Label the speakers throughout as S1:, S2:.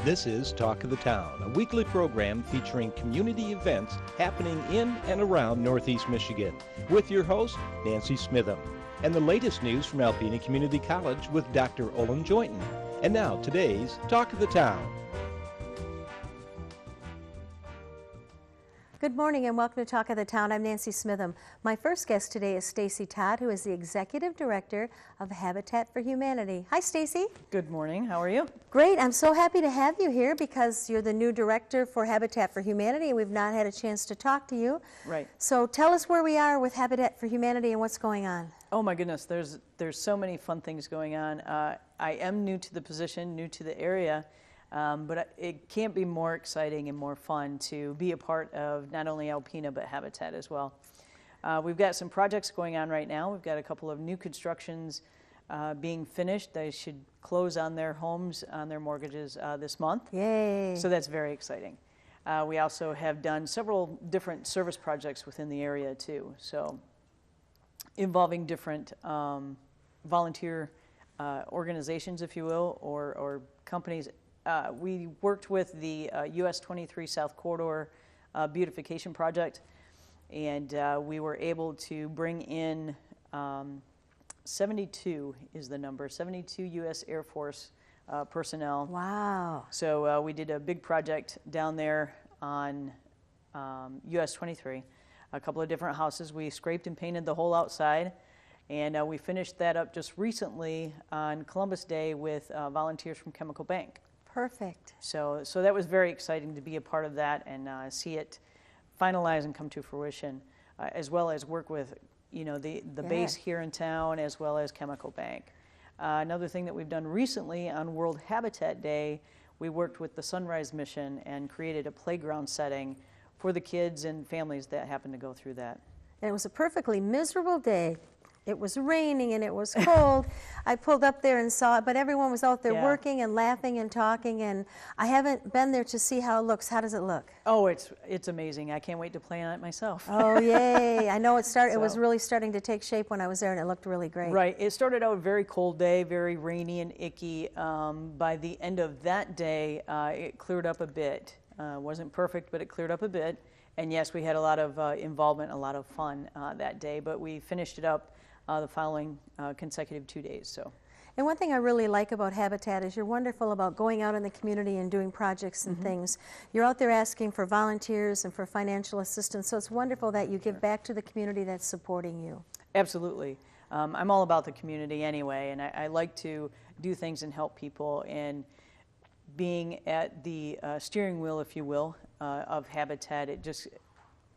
S1: This is Talk of the Town, a weekly program featuring community events happening in and around Northeast Michigan, with your host, Nancy Smithem, and the latest news from Alpena Community College with Dr. Olin Joynton. And now, today's Talk of the Town.
S2: Good morning and welcome to Talk of the Town. I'm Nancy Smithem. My first guest today is Stacy Todd, who is the Executive Director of Habitat for Humanity. Hi, Stacy.
S3: Good morning. How are you?
S2: Great. I'm so happy to have you here because you're the new Director for Habitat for Humanity and we've not had a chance to talk to you.
S3: Right.
S2: So tell us where we are with Habitat for Humanity and what's going on.
S3: Oh my goodness, there's so many fun things going on. I am new to the position, new to the area. But it can't be more exciting and more fun to be a part of not only Alpena but Habitat as well. We've got some projects going on right now. We've got a couple of new constructions being finished. They should close on their homes, on their mortgages this month.
S2: Yay!
S3: So that's very exciting. We also have done several different service projects within the area too. So involving different volunteer organizations, if you will, or companies. We worked with the US 23 South Corridor beautification project, and we were able to bring in 72 is the number, 72 US Air Force personnel.
S2: Wow.
S3: So we did a big project down there on US 23, a couple of different houses. We scraped and painted the whole outside, and we finished that up just recently on Columbus Day with volunteers from Chemical Bank.
S2: Perfect.
S3: So that was very exciting to be a part of that and see it finalize and come to fruition, as well as work with, the base here in town, as well as Chemical Bank. Another thing that we've done recently on World Habitat Day, we worked with the Sunrise Mission and created a playground setting for the kids and families that happen to go through that.
S2: And it was a perfectly miserable day. It was raining and it was cold. I pulled up there and saw it, but everyone was out there working and laughing and talking, and I haven't been there to see how it looks. How does it look?
S3: Oh, it's amazing. I can't wait to play on it myself.
S2: Oh, yay. I know it was really starting to take shape when I was there, and it looked really great.
S3: Right. It started out a very cold day, very rainy and icky. By the end of that day, it cleared up a bit. Wasn't perfect, but it cleared up a bit. And yes, we had a lot of involvement, a lot of fun that day, but we finished it up the following consecutive 2 days. So.
S2: And one thing I really like about Habitat is you're wonderful about going out in the community and doing projects and things. You're out there asking for volunteers and for financial assistance, so it's wonderful that you give back to the community that's supporting you.
S3: Absolutely. I'm all about the community anyway, and I like to do things and help people, and being at the steering wheel, if you will, of Habitat, it just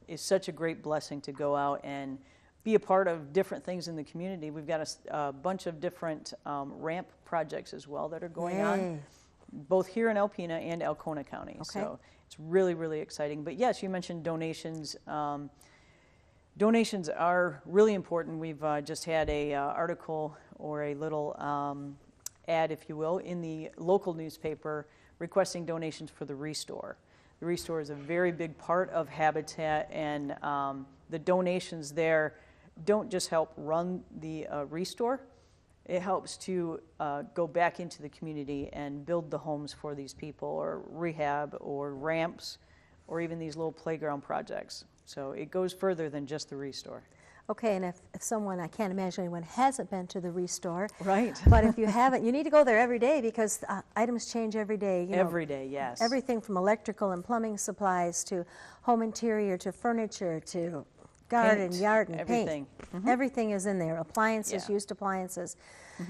S3: is such a great blessing to go out and be a part of different things in the community. We've got a bunch of different ramp projects as well that are going on, both here in Alpena and Alcona County.
S2: Okay.
S3: So it's really, really exciting. But yes, you mentioned donations. Donations are really important. We've just had a article or a little ad, if you will, in the local newspaper requesting donations for the Restore. The Restore is a very big part of Habitat, and the donations there don't just help run the Restore. It helps to go back into the community and build the homes for these people, or rehab, or ramps, or even these little playground projects. So it goes further than just the Restore.
S2: Okay, and if someone, I can't imagine anyone hasn't been to the Restore.
S3: Right.
S2: But if you haven't, you need to go there every day because items change every day.
S3: Every day, yes.
S2: Everything from electrical and plumbing supplies to home interior to furniture to garden, yard, and
S3: everything.
S2: Paint. Everything is in there. Appliances, used appliances.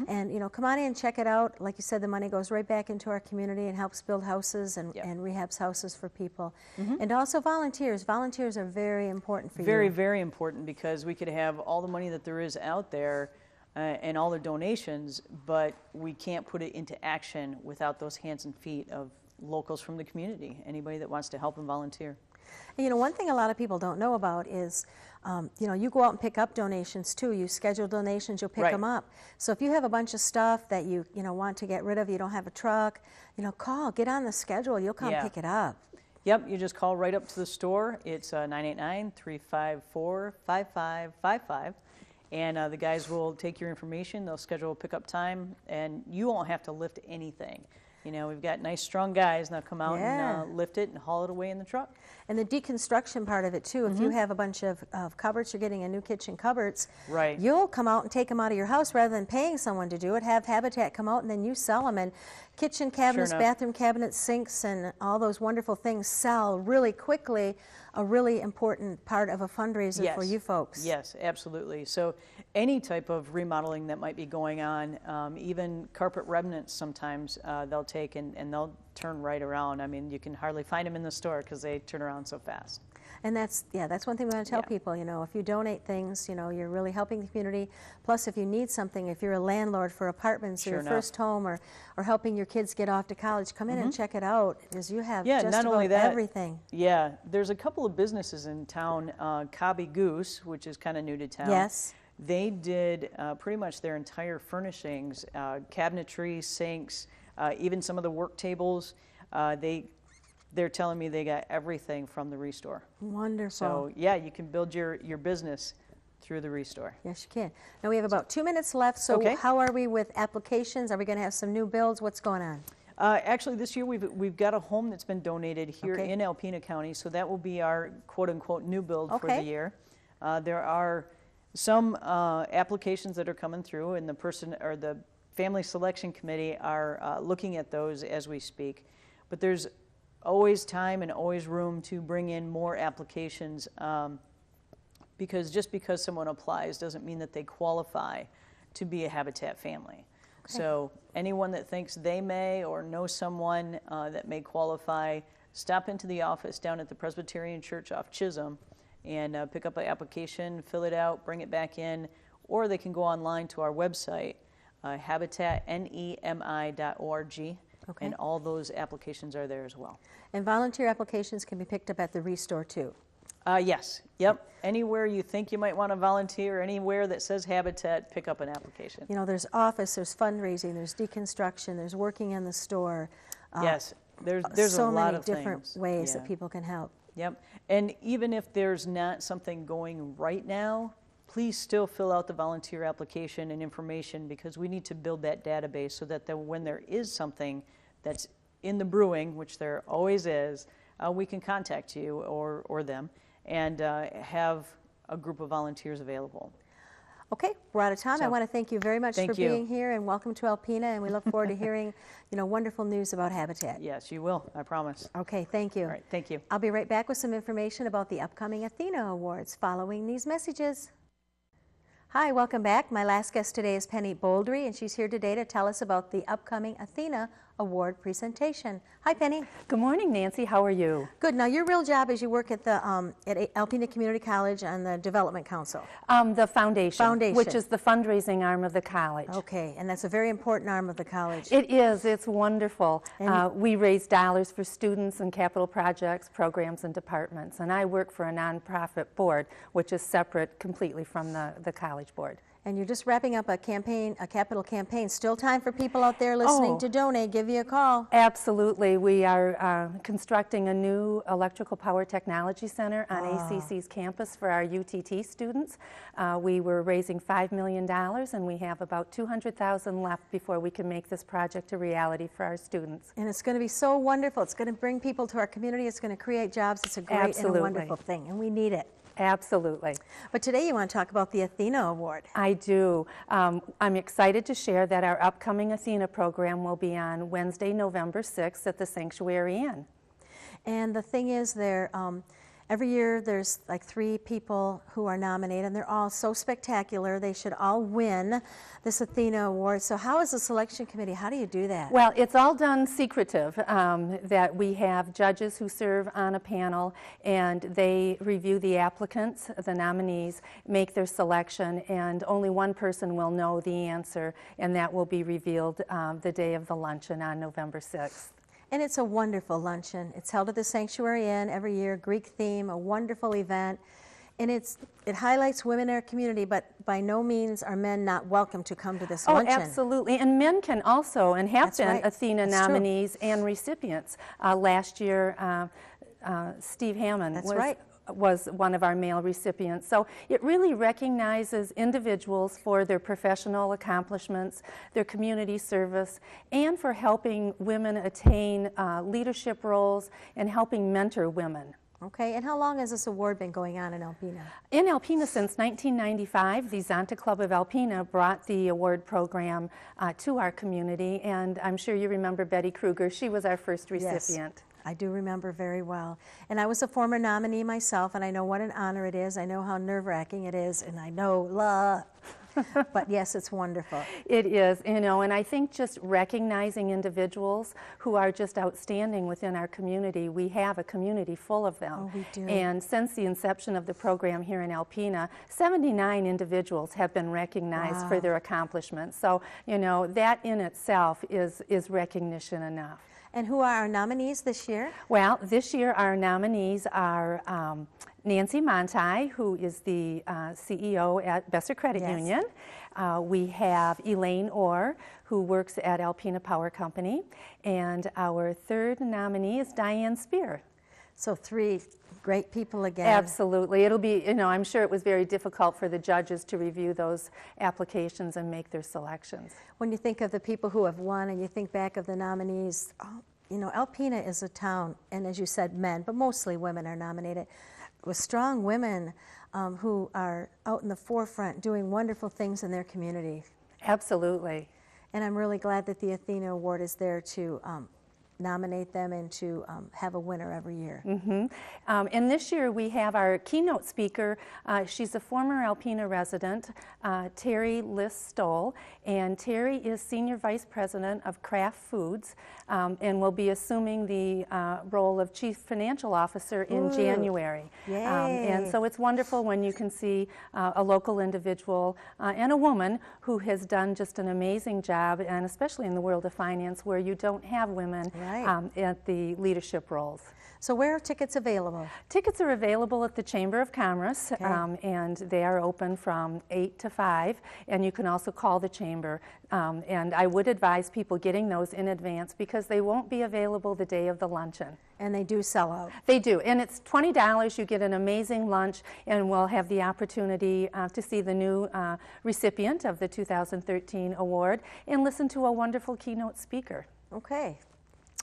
S2: And, come on in, check it out. Like you said, the money goes right back into our community and helps build houses and rehabs houses for people. And also volunteers. Volunteers are very important for you.
S3: Very, very important, because we could have all the money that there is out there and all the donations, but we can't put it into action without those hands and feet of locals from the community, anybody that wants to help and volunteer.
S2: And, one thing a lot of people don't know about is, you go out and pick up donations too. You schedule donations, you'll pick them up. So if you have a bunch of stuff that you want to get rid of, you don't have a truck, call, get on the schedule, you'll come pick it up.
S3: Yep, you just call right up to the store. It's 989-354-5555. And the guys will take your information, they'll schedule a pickup time, and you won't have to lift anything. You know, we've got nice, strong guys. Now come out
S2: Yeah.
S3: and lift it and haul it away in the truck.
S2: And the deconstruction part of it too, if you have a bunch of cupboards, you're getting a new kitchen cupboards,
S3: Right.
S2: you'll come out and take them out of your house rather than paying someone to do it. Have Habitat come out and then you sell them. And kitchen cabinets,
S3: enough.
S2: bathroom cabinets, sinks, and all those wonderful things sell really quickly, a really important part of a fundraiser for you folks.
S3: Yes, absolutely. So any type of remodeling that might be going on, even carpet remnants sometimes they'll take and they'll turn right around. I mean, you can hardly find them in the store because they turn around so fast.
S2: And that's one thing we want to tell people, you know, if you donate things, you know, you're really helping the community. Plus, if you need something, if you're a landlord for apartments or your first home or helping your kids get off to college, come in and check it out, because you have just
S3: not
S2: about
S3: only that,
S2: everything.
S3: Yeah, there's a couple of businesses in town, Cobby Goose, which is kind of new to town.
S2: Yes.
S3: They did pretty much their entire furnishings, cabinetry, sinks, even some of the work tables. They're telling me they got everything from the Restore.
S2: Wonderful.
S3: So yeah, you can build your business through the Restore.
S2: Yes, you can. Now we have about 2 minutes left, so how are we with applications? Are we going to have some new builds? What's going on?
S3: Actually, this year we've got a home that's been donated here in Alpena County, so that will be our quote-unquote new build for the year. There are some applications that are coming through, and the Family Selection Committee are looking at those as we speak. But there's always time and always room to bring in more applications, because just because someone applies doesn't mean that they qualify to be a Habitat family. So anyone that thinks they may or know someone that may qualify, stop into the office down at the Presbyterian Church off Chisholm and pick up an application, fill it out, bring it back in, or they can go online to our website, habitatnemi.org. And all those applications are there as well.
S2: And volunteer applications can be picked up at the Restore too.
S3: Yes. Yep. Anywhere you think you might want to volunteer, anywhere that says Habitat, pick up an application.
S2: You know, there's office, there's fundraising, there's deconstruction, there's working in the store.
S3: Yes. There's
S2: so
S3: a lot
S2: many
S3: of
S2: different
S3: things.
S2: ways that people can help.
S3: Yep. And even if there's not something going right now, please still fill out the volunteer application and information, because we need to build that database so that when there is something that's in the brewing, which there always is, we can contact you or them and have a group of volunteers available.
S2: Okay, we're out of time. I want to thank you very much for being here, and welcome to Alpena, and we look forward to hearing, you know, wonderful news about Habitat.
S3: Yes, you will, I promise.
S2: Okay, thank you.
S3: All right, thank you.
S2: I'll be right back with some information about the upcoming Athena Awards following these messages. Hi, welcome back. My last guest today is Penny Boldrey, and she's here today to tell us about the upcoming Athena Award presentation. Hi, Penny.
S4: Good morning, Nancy. How are you?
S2: Good. Now, your real job is you work at the at Alpena Community College on the Development Council.
S4: The foundation, which is the fundraising arm of the college.
S2: Okay, and that's a very important arm of the college.
S4: It is. It's wonderful. We raise dollars for students and capital projects, programs, and departments. And I work for a nonprofit board, which is separate completely from the college board.
S2: And you're just wrapping up a campaign, a capital campaign. Still time for people out there listening to donate. Give you a call.
S4: Absolutely. We are constructing a new electrical power technology center on ACC's campus for our UTT students. We were raising $5 million, and we have about $200,000 left before we can make this project a reality for our students.
S2: And it's going to be so wonderful. It's going to bring people to our community. It's going to create jobs. It's a great and a wonderful thing, and we need it.
S4: Absolutely.
S2: But today you want to talk about the Athena Award.
S4: I do. I'm excited to share that our upcoming Athena program will be on Wednesday, November 6th at the Sanctuary Inn.
S2: And the thing is, every year there's like 3 people who are nominated, and they're all so spectacular. They should all win this Athena Award. So how is the selection committee? How do you do that?
S4: Well, it's all done secretive, that we have judges who serve on a panel, and they review the applicants, the nominees, make their selection, and only one person will know the answer, and that will be revealed the day of the luncheon on November 6th.
S2: And it's a wonderful luncheon. It's held at the Sanctuary Inn every year, Greek theme, a wonderful event. And it highlights women in our community, but by no means are men not welcome to come to this luncheon.
S4: Oh, absolutely. And men can also, and have been Athena nominees and recipients. Last year, Steve Hammond was one of our male recipients. So it really recognizes individuals for their professional accomplishments, their community service, and for helping women attain leadership roles and helping mentor women.
S2: Okay, and how long has this award been going on in Alpena?
S4: In Alpena since 1995, the Zonta Club of Alpena brought the award program to our community, and I'm sure you remember Betty Kruger. She was our first recipient.
S2: Yes, I do remember very well. And I was a former nominee myself, and I know what an honor it is. I know how nerve-wracking it is, and I know but yes, it's wonderful.
S4: It is, you know, and I think just recognizing individuals who are just outstanding within our community. We have a community full of them.
S2: Oh, we do.
S4: And since the inception of the program here in Alpena, 79 individuals have been recognized for their accomplishments. So, you know, that in itself is recognition enough.
S2: And who are our nominees this year?
S4: Well, this year our nominees are Nancy Monti, who is the CEO at Besser Credit Union. We have Elaine Orr, who works at Alpena Power Company. And our third nominee is Diane Spear.
S2: So 3 great people again.
S4: Absolutely. It'll be, you know, I'm sure it was very difficult for the judges to review those applications and make their selections.
S2: When you think of the people who have won and you think back of the nominees, you know, Alpena is a town, and as you said, men, but mostly women are nominated, with strong women who are out in the forefront doing wonderful things in their community.
S4: Absolutely.
S2: And I'm really glad that the Athena Award is there to nominate them and to have a winner every year.
S4: And this year we have our keynote speaker. She's a former Alpena resident, Terry Liss-Stoll, and Terry is Senior Vice President of Kraft Foods and will be assuming the role of Chief Financial Officer in January. And so it's wonderful when you can see a local individual and a woman who has done just an amazing job, and especially in the world of finance where you don't have women at the leadership roles.
S2: So where are tickets available?
S4: Tickets are available at the Chamber of Commerce, and they are open from 8 to 5, and you can also call the Chamber. And I would advise people getting those in advance because they won't be available the day of the luncheon.
S2: And they do sell out.
S4: They do, and it's $20. You get an amazing lunch, and we'll have the opportunity to see the new recipient of the 2013 award and listen to a wonderful keynote speaker.
S2: Okay.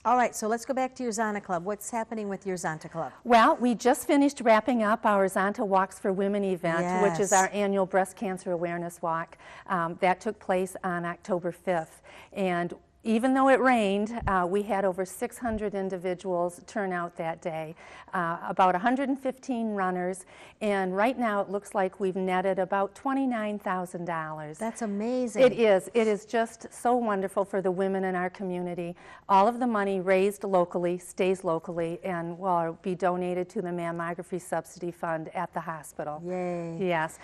S2: All right, so let's go back to your Zonta Club. What's happening with your Zonta Club?
S4: Well, we just finished wrapping up our Zonta Walks for Women event, which is our annual breast cancer awareness walk. That took place on October 5th. And even though it rained, we had over 600 individuals turn out that day, about 115 runners, and right now it looks like we've netted about $29,000.
S2: That's amazing.
S4: It is. It is just so wonderful for the women in our community. All of the money raised locally stays locally and will be donated to the Mammography Subsidy Fund at the hospital.
S2: Yay.
S4: Yes.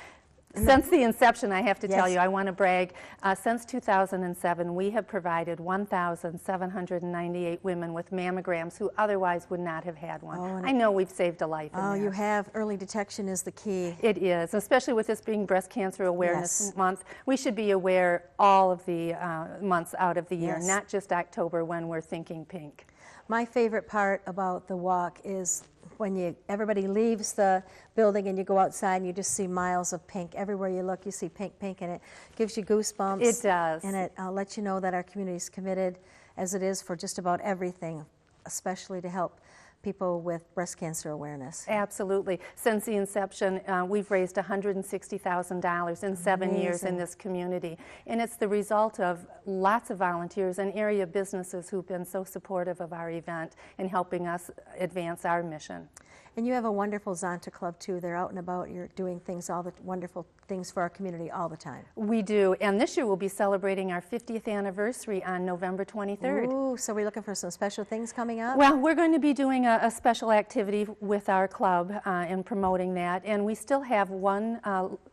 S4: Since the inception, I have to tell you, I want to brag, since 2007, we have provided 1,798 women with mammograms who otherwise would not have had one. I know we've saved a life in there.
S2: You have. Early detection is the key.
S4: It is, especially with this being Breast Cancer Awareness Month. We should be aware all of the months out of the year, not just October when we're thinking pink.
S2: My favorite part about the walk is when everybody leaves the building and you go outside and you just see miles of pink. Everywhere you look, you see pink, pink, and it gives you goosebumps.
S4: It does.
S2: And it lets you know that our community is committed, as it is for just about everything, especially to help people with breast cancer awareness.
S4: Absolutely. Since the inception, we've raised $160,000 in 7 years in this community. And it's the result of lots of volunteers and area businesses who've been so supportive of our event and helping us advance our mission.
S2: And you have a wonderful Zonta Club, too. They're out and about. You're doing things, all the wonderful things for our community all the time.
S4: We do. And this year we'll be celebrating our 50th anniversary on November 23rd.
S2: Ooh, so we're looking for some special things coming up?
S4: Well, we're going to be doing a special activity with our club and promoting that. And we still have one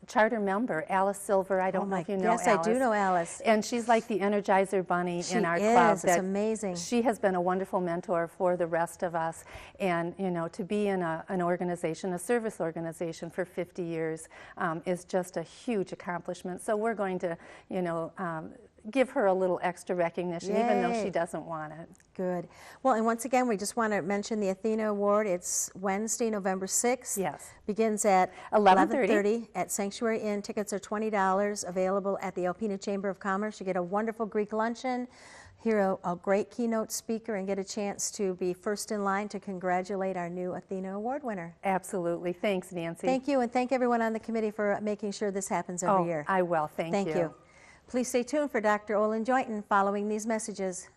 S4: charter member, Alice Silver. I don't know if you know Alice.
S2: Yes, I do know Alice.
S4: And she's like the Energizer Bunny in our club.
S2: She is. It's amazing.
S4: She has been a wonderful mentor for the rest of us. And, you know, to be in an organization, a service organization for 50 years is just a huge accomplishment. So we're going to, you know, give her a little extra recognition, even though she doesn't want it.
S2: Good. Well, and once again, we just want to mention the Athena Award. It's Wednesday, November 6th.
S4: Yes.
S2: Begins at
S4: 11:30
S2: at Sanctuary Inn. Tickets are $20, available at the Alpena Chamber of Commerce. You get a wonderful Greek luncheon, hear a great keynote speaker, and get a chance to be first in line to congratulate our new Athena Award winner.
S4: Absolutely. Thanks, Nancy.
S2: Thank you, and thank everyone on the committee for making sure this happens every year.
S4: I will. Thank you.
S2: Please stay tuned for Dr. Olin Joynton following these messages.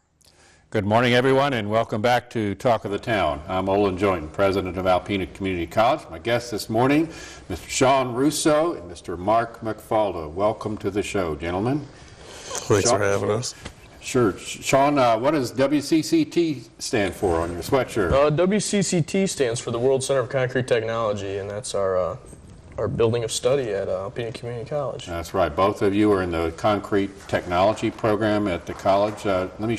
S5: Good morning, everyone, and welcome back to Talk of the Town. I'm Olin Joynton, president of Alpena Community College. My guests this morning, Mr. Sean Russo and Mr. Mark McFalda. Welcome to the show, gentlemen.
S6: Thanks for having us.
S5: Sure. Sean, what does WCCT stand for on your sweatshirt?
S6: WCCT stands for the World Center of Concrete Technology, and that's our building of study at Alpena Community College.
S5: That's right. Both of you are in the concrete technology program at the college. Let me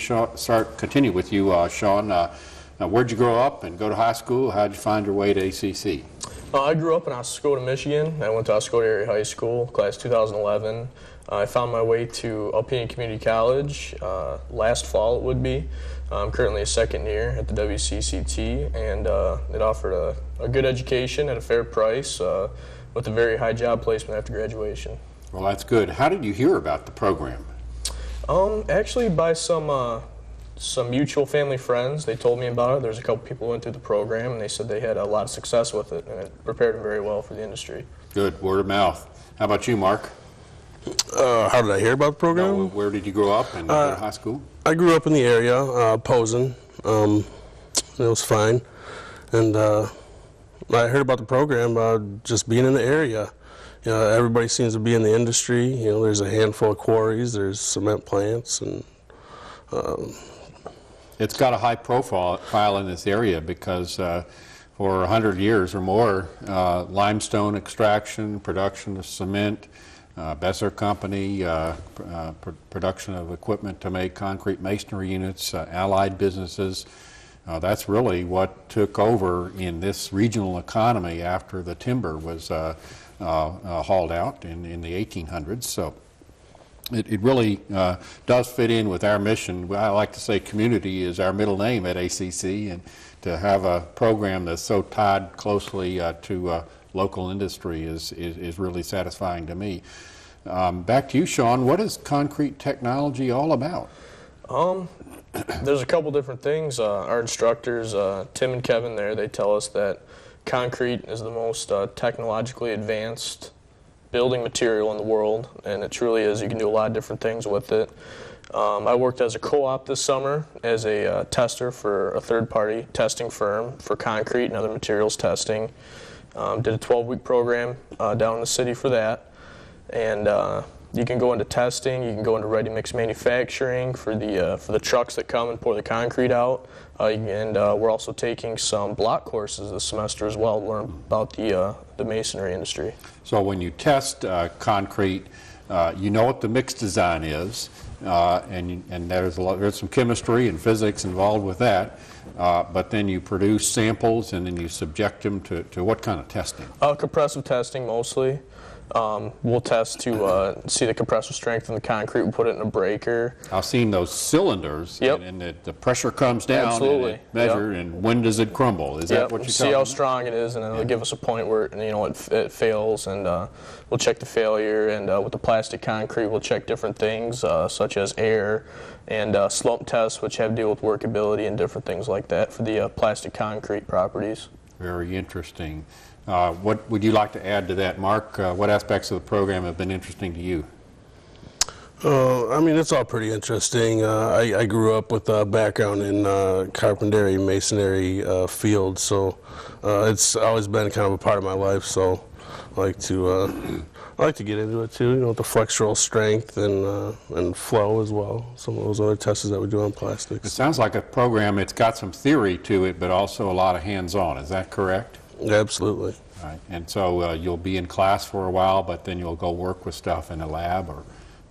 S5: continue with you, Sean. Now, where'd you grow up and go to high school? How'd you find your way to ACC?
S6: I grew up in Oscoda, Michigan. I went to Oscoda Area High School, class 2011. I found my way to Alpena Community College last fall, it would be. I'm currently a second year at the WCCT, and it offered a good education at a fair price with a very high job placement after graduation.
S5: Well, that's good. How did you hear about the program?
S6: Actually, by some mutual family friends. They told me about it. There's a couple people who went through the program, and they said they had a lot of success with it, and it prepared them very well for the industry.
S5: Good. Word of mouth. How about you, Mark?
S7: How did I hear about the program?
S5: No, where did you grow up and go to high school?
S7: I grew up in the area, Posen. It was fine. And I heard about the program just being in the area. You know, everybody seems to be in the industry. You know, there's a handful of quarries, there's cement plants, and
S5: it's got a high profile in this area because for 100 years or more, limestone extraction, production of cement, Besser Company, production of equipment to make concrete masonry units, allied businesses. That's really what took over in this regional economy after the timber was hauled out in the 1800s. So it really does fit in with our mission. I like to say community is our middle name at ACC, and to have a program that's so tied closely to local industry is really satisfying to me. Back to you, Sean. What is concrete technology all about?
S6: There's a couple different things. Our instructors, Tim and Kevin there, they tell us that concrete is the most technologically advanced building material in the world, and it truly is. You can do a lot of different things with it. I worked as a co-op this summer as a tester for a third-party testing firm for concrete and other materials testing. Did a 12-week program down in the city for that. And you can go into testing, you can go into ready-mix manufacturing for the trucks that come and pour the concrete out. And we're also taking some block courses this semester as well to learn about the masonry industry.
S5: So when you test concrete, you know what the mix design is, and there's some chemistry and physics involved with that. But then you produce samples and then you subject them to what kind of testing?
S6: Compressive testing mostly. We'll test to see the compressive strength in the concrete. We'll put it in a breaker.
S5: I've seen those cylinders,
S6: yep.
S5: and the pressure comes down.
S6: Absolutely.
S5: And it measures, yep. And when does it crumble? Is that what you're
S6: see how strong it is, and then it'll give us a point where it fails, and we'll check the failure. And with the plastic concrete, we'll check different things such as air and slope tests, which have to deal with workability and different things like that for the plastic concrete properties.
S5: Very interesting. What would you like to add to that, Mark? What aspects of the program have been interesting to you?
S7: I mean, it's all pretty interesting. I grew up with a background in carpentry, masonry field, so it's always been kind of a part of my life. So I like to get into it too. You know, the flexural strength and flow as well. Some of those other tests that we do on plastics.
S5: It sounds like a program. It's got some theory to it, but also a lot of hands-on. Is that correct?
S7: Absolutely.
S5: Right. And so you'll be in class for a while, but then you'll go work with stuff in a lab. Or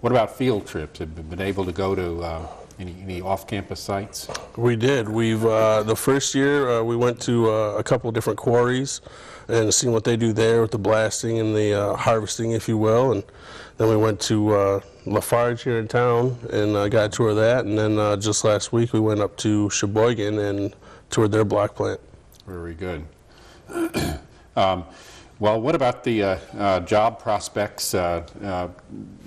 S5: what about field trips? Have you been able to go to any off-campus sites?
S7: We did. We've the first year we went to a couple of different quarries and seen what they do there with the blasting and the harvesting, if you will. And then we went to Lafarge here in town, and got a tour of that. And then just last week we went up to Sheboygan and toured their block plant.
S5: Very good. Well, what about the job prospects?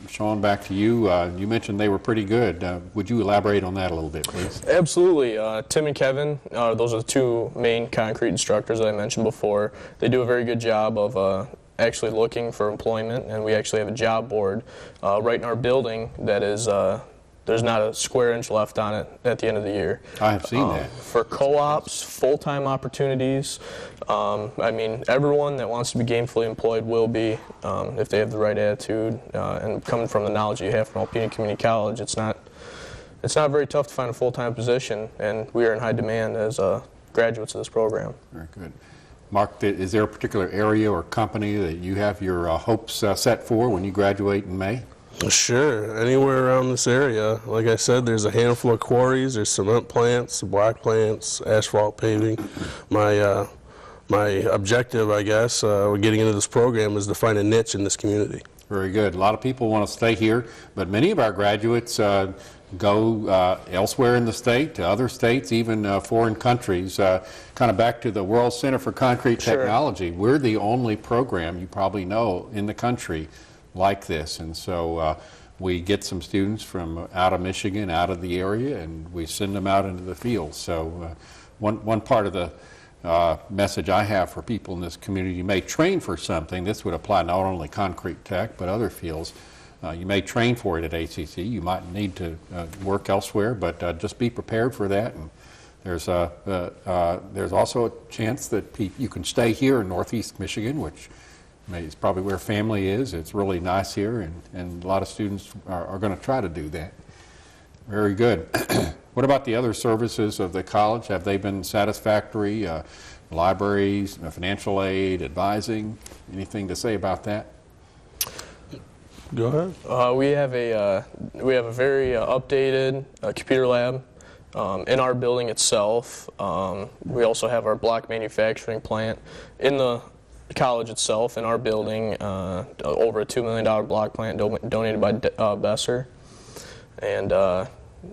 S5: Sean, back to you. You mentioned they were pretty good. Would you elaborate on that a little bit, please?
S6: Absolutely. Tim and Kevin, those are the two main concrete instructors that I mentioned before. They do a very good job of actually looking for employment, and we actually have a job board right in our building that is there's not a square inch left on it at the end of the year.
S5: I have seen that.
S6: For co-ops, full-time opportunities, I mean, everyone that wants to be gainfully employed will be, if they have the right attitude, and coming from the knowledge you have from Alpena Community College, it's not very tough to find a full-time position, and we are in high demand as graduates of this program.
S5: Very good. Mark, is there a particular area or company that you have your hopes set for when you graduate in May?
S7: Sure, anywhere around this area. Like I said, there's a handful of quarries, there's cement plants, block plants, asphalt paving. My objective, I guess, with getting into this program is to find a niche in this community.
S5: Very good. A lot of people want to stay here, but many of our graduates go elsewhere in the state, to other states, even foreign countries. Kind of back to the World Center for Concrete Technology. Sure. We're the only program, you probably know, in the country like this, and so we get some students from out of Michigan, out of the area, and we send them out into the field. So one part of the message I have for people in this community: you may train for something. This would apply not only concrete tech but other fields. You may train for it at ACC. You might need to work elsewhere, but just be prepared for that. And there's also a chance that you can stay here in Northeast Michigan, which it's probably where family is. It's really nice here, and a lot of students are going to try to do that. Very good. What about the other services of the college? Have they been satisfactory? Libraries, financial aid, advising? Anything to say about that?
S7: Go ahead.
S6: We have a very updated computer lab in our building itself. We also have our block manufacturing plant in the college itself, in our building, over a $2 million block plant donated by Besser. And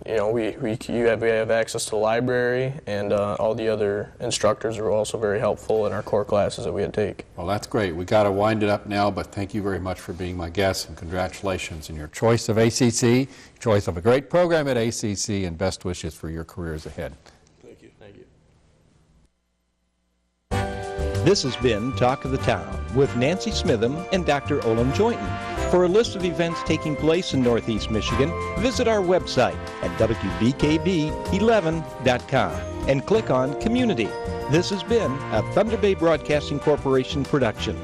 S6: you know, we have access to the library, and all the other instructors are also very helpful in our core classes that we take.
S5: Well, that's great. We got to wind it up now, but thank you very much for being my guest, and congratulations on your choice of ACC, choice of a great program at ACC, and best wishes for your careers ahead.
S6: Thank you. Thank you.
S1: This has been Talk of the Town with Nancy Smithem and Dr. Olin Joynton. For a list of events taking place in Northeast Michigan, visit our website at wbkb11.com and click on Community. This has been a Thunder Bay Broadcasting Corporation production.